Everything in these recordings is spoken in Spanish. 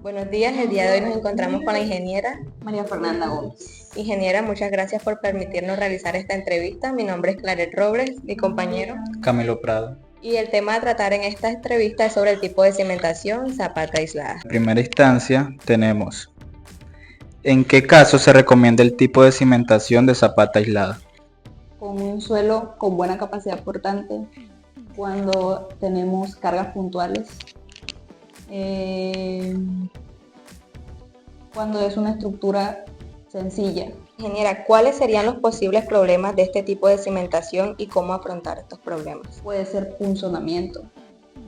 Buenos días, el día de hoy nos encontramos con la ingeniera María Fernanda Gómez. Ingeniera, muchas gracias por permitirnos realizar esta entrevista. Mi nombre es Claret Robles, mi compañero. Camilo Prado. Y el tema a tratar en esta entrevista es sobre el tipo de cimentación zapata aislada. En primera instancia tenemos: ¿en qué caso se recomienda el tipo de cimentación de zapata aislada? Con un suelo con buena capacidad portante, cuando tenemos cargas puntuales, cuando es una estructura sencilla. Ingeniera, ¿cuáles serían los posibles problemas de este tipo de cimentación y cómo afrontar estos problemas? Puede ser punzonamiento.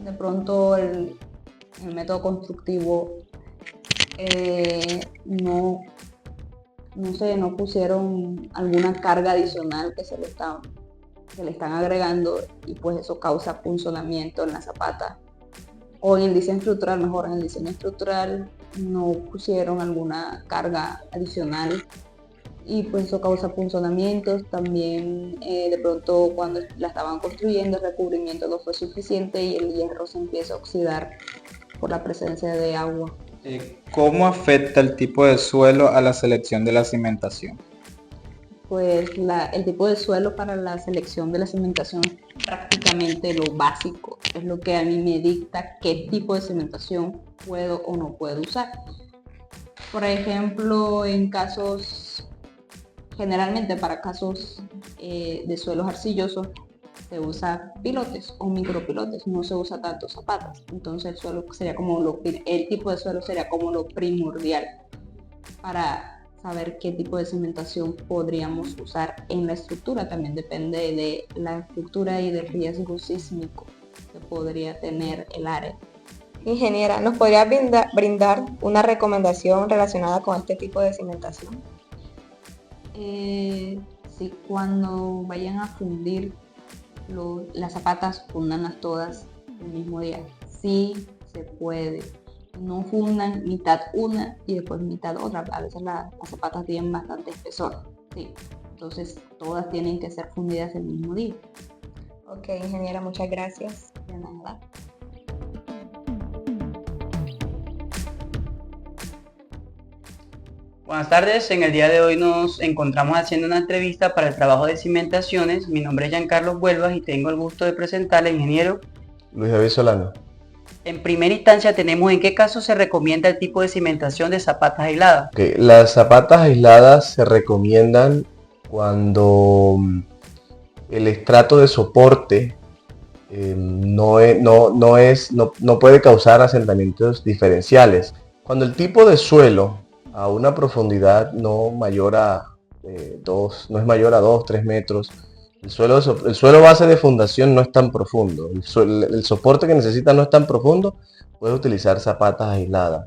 De pronto el método constructivo no pusieron alguna carga adicional que se le están agregando, y pues eso causa punzonamiento en la zapata. O en el diseño estructural, mejor en el diseño estructural no pusieron alguna carga adicional y pues eso causa punzonamientos. También de pronto cuando la estaban construyendo el recubrimiento no fue suficiente y el hierro se empieza a oxidar por la presencia de agua. ¿Cómo afecta el tipo de suelo a la selección de la cimentación? Pues el tipo de suelo para la selección de la cimentación es prácticamente lo básico, es lo que a mí me dicta qué tipo de cimentación puedo o no puedo usar. Por ejemplo, generalmente para casos de suelos arcillosos se usa pilotes o micropilotes, no se usa tanto zapatas. Entonces el tipo de suelo sería como lo primordial para saber qué tipo de cimentación podríamos usar en la estructura. También depende de la estructura y del riesgo sísmico que podría tener el área. Ingeniera, ¿nos podría brindar una recomendación relacionada con este tipo de cimentación? Sí, cuando vayan a fundir las zapatas, fundanlas todas el mismo día. Sí se puede. No fundan mitad una y después mitad otra. A veces las zapatas tienen bastante espesor. Sí. Entonces todas tienen que ser fundidas el mismo día. Ok, ingeniera, muchas gracias. De nada. Buenas tardes, en el día de hoy nos encontramos haciendo una entrevista para el trabajo de cimentaciones. Mi nombre es Giancarlos Huelvas y tengo el gusto de presentar al ingeniero Luis David Solano. En primera instancia tenemos en qué caso se recomienda el tipo de cimentación de zapatas aisladas. Okay. Las zapatas aisladas se recomiendan cuando el estrato de soporte no puede causar asentamientos diferenciales. Cuando el tipo de suelo a una profundidad no es mayor a 2-3 metros, el suelo base de fundación no es tan profundo, el soporte que necesita no es tan profundo, puede utilizar zapatas aisladas.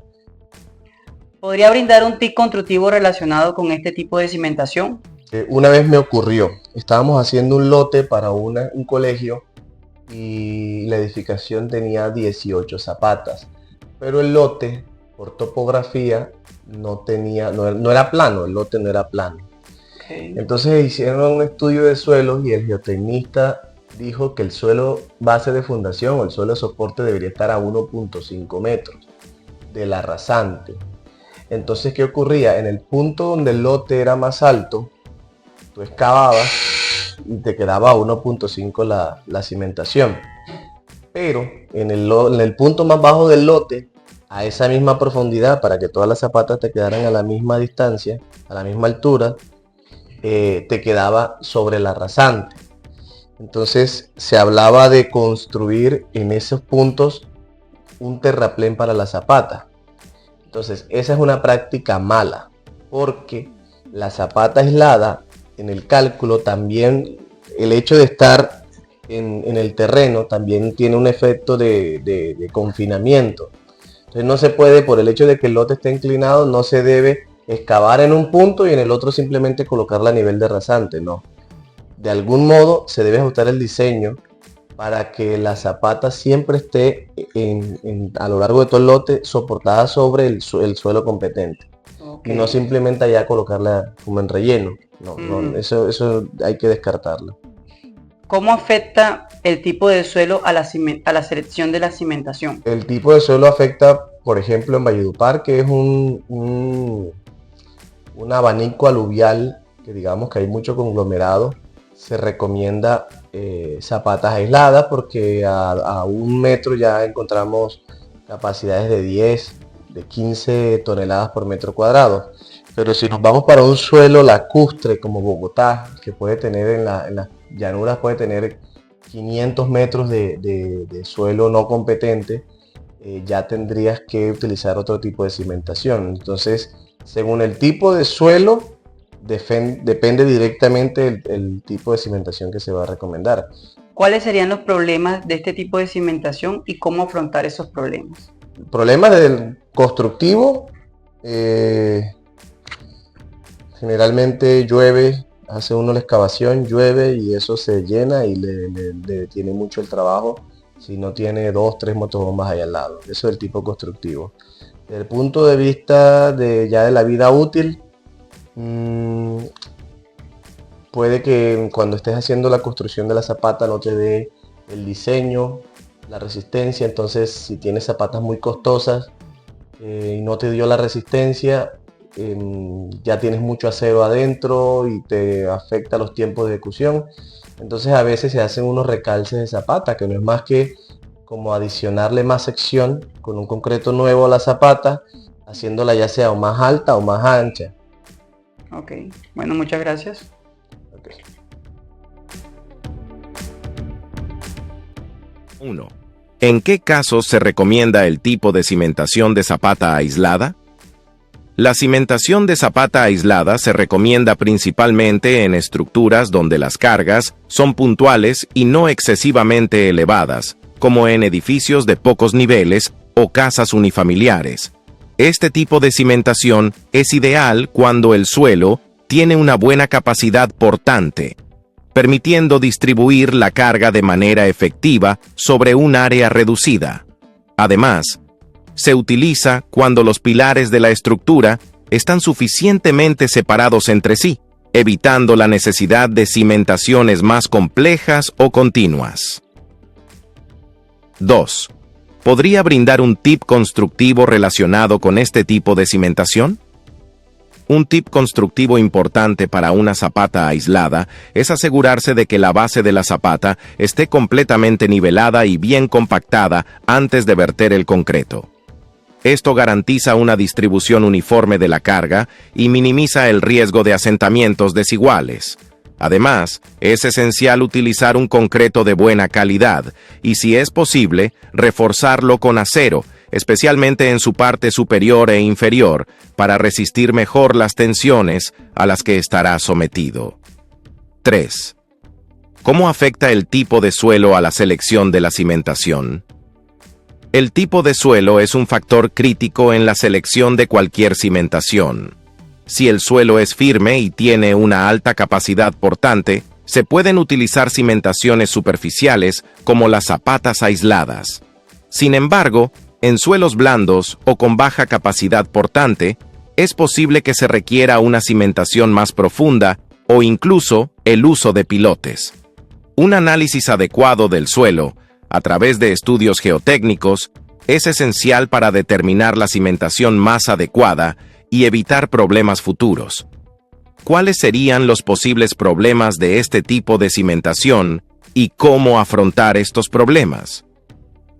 ¿Podría brindar un tip constructivo relacionado con este tipo de cimentación? Una vez me ocurrió, estábamos haciendo un lote para un colegio y la edificación tenía 18 zapatas, pero el lote por topografía no era plano, el lote no era plano. Okay. Entonces hicieron un estudio de suelos y el geotecnista dijo que el suelo base de fundación o el suelo de soporte debería estar a 1.5 metros de la rasante. Entonces, ¿qué ocurría? En el punto donde el lote era más alto, tú excavabas y te quedaba a 1.5 la cimentación. Pero en el punto más bajo del lote, a esa misma profundidad, para que todas las zapatas te quedaran a la misma distancia, a la misma altura, te quedaba sobre la rasante. Entonces se hablaba de construir en esos puntos un terraplén para la zapata. Entonces esa es una práctica mala, porque la zapata aislada en el cálculo también, el hecho de estar en el terreno también tiene un efecto de confinamiento. Entonces no se puede, por el hecho de que el lote esté inclinado, no se debe excavar en un punto y en el otro simplemente colocarla a nivel de rasante, no. De algún modo se debe ajustar el diseño para que la zapata siempre esté a lo largo de todo el lote soportada sobre el suelo competente. Okay. Y no simplemente allá colocarla como en relleno. No, eso hay que descartarlo. ¿Cómo afecta el tipo de suelo a la selección de la cimentación? El tipo de suelo afecta por ejemplo, en Valledupar, que es un abanico aluvial, que digamos que hay mucho conglomerado, se recomienda zapatas aisladas porque a 1 metro ya encontramos capacidades de 10, de 15 toneladas por metro cuadrado. Pero si nos vamos para un suelo lacustre como Bogotá, que puede tener en las llanuras, puede tener 500 metros de suelo no competente, ya tendrías que utilizar otro tipo de cimentación. Entonces, según el tipo de suelo, depende directamente el tipo de cimentación que se va a recomendar. ¿Cuáles serían los problemas de este tipo de cimentación y cómo afrontar esos problemas? Problemas del constructivo, generalmente llueve, hace uno la excavación, llueve y eso se llena y le detiene mucho el trabajo si no tiene 2, 3 motobombas ahí al lado. Eso es el tipo constructivo. Desde el punto de vista ya de la vida útil, puede que cuando estés haciendo la construcción de la zapata no te dé el diseño, la resistencia. Entonces, si tienes zapatas muy costosas y no te dio la resistencia, ya tienes mucho acero adentro y te afecta los tiempos de ejecución. Entonces a veces se hacen unos recalces de zapata, que no es más que como adicionarle más sección con un concreto nuevo a la zapata, haciéndola ya sea o más alta o más ancha. Ok, bueno, muchas gracias. Okay. 1. ¿En qué casos se recomienda el tipo de cimentación de zapata aislada? La cimentación de zapata aislada se recomienda principalmente en estructuras donde las cargas son puntuales y no excesivamente elevadas, como en edificios de pocos niveles o casas unifamiliares. Este tipo de cimentación es ideal cuando el suelo tiene una buena capacidad portante, permitiendo distribuir la carga de manera efectiva sobre un área reducida. Además, se utiliza cuando los pilares de la estructura están suficientemente separados entre sí, evitando la necesidad de cimentaciones más complejas o continuas. 2. ¿Podría brindar un tip constructivo relacionado con este tipo de cimentación? Un tip constructivo importante para una zapata aislada es asegurarse de que la base de la zapata esté completamente nivelada y bien compactada antes de verter el concreto. Esto garantiza una distribución uniforme de la carga y minimiza el riesgo de asentamientos desiguales. Además, es esencial utilizar un concreto de buena calidad y, si es posible, reforzarlo con acero, especialmente en su parte superior e inferior, para resistir mejor las tensiones a las que estará sometido. 3. ¿Cómo afecta el tipo de suelo a la selección de la cimentación? El tipo de suelo es un factor crítico en la selección de cualquier cimentación. Si el suelo es firme y tiene una alta capacidad portante, se pueden utilizar cimentaciones superficiales como las zapatas aisladas. Sin embargo, en suelos blandos o con baja capacidad portante, es posible que se requiera una cimentación más profunda o incluso el uso de pilotes. Un análisis adecuado del suelo, a través de estudios geotécnicos, es esencial para determinar la cimentación más adecuada y evitar problemas futuros. ¿Cuáles serían los posibles problemas de este tipo de cimentación y cómo afrontar estos problemas?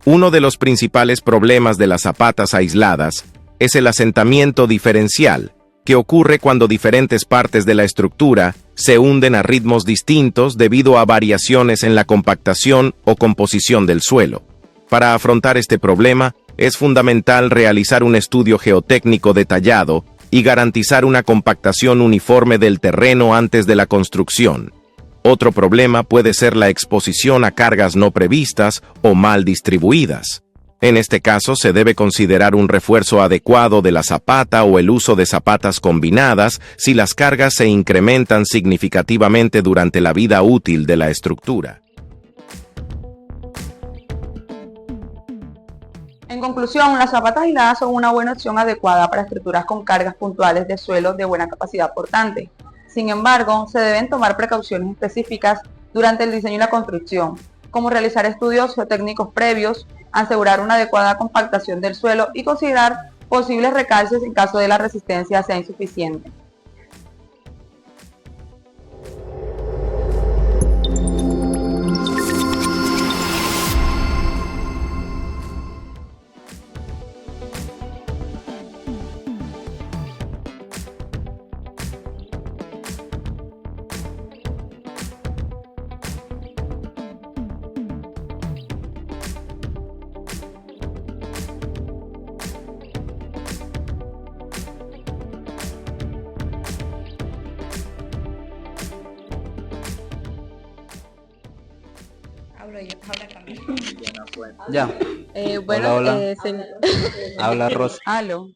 Uno de los principales problemas de las zapatas aisladas es el asentamiento diferencial, que ocurre cuando diferentes partes de la estructura se hunden a ritmos distintos debido a variaciones en la compactación o composición del suelo. Para afrontar este problema, es fundamental realizar un estudio geotécnico detallado y garantizar una compactación uniforme del terreno antes de la construcción. Otro problema puede ser la exposición a cargas no previstas o mal distribuidas. En este caso, se debe considerar un refuerzo adecuado de la zapata o el uso de zapatas combinadas si las cargas se incrementan significativamente durante la vida útil de la estructura. En conclusión, las zapatas aisladas son una buena opción adecuada para estructuras con cargas puntuales de suelo de buena capacidad portante. Sin embargo, se deben tomar precauciones específicas durante el diseño y la construcción, como realizar estudios geotécnicos previos, asegurar una adecuada compactación del suelo y considerar posibles recalces en caso de la resistencia sea insuficiente. Hablo yo, habla Camila. Ya. Bueno, Hola, hola. Habla Rosa. aló.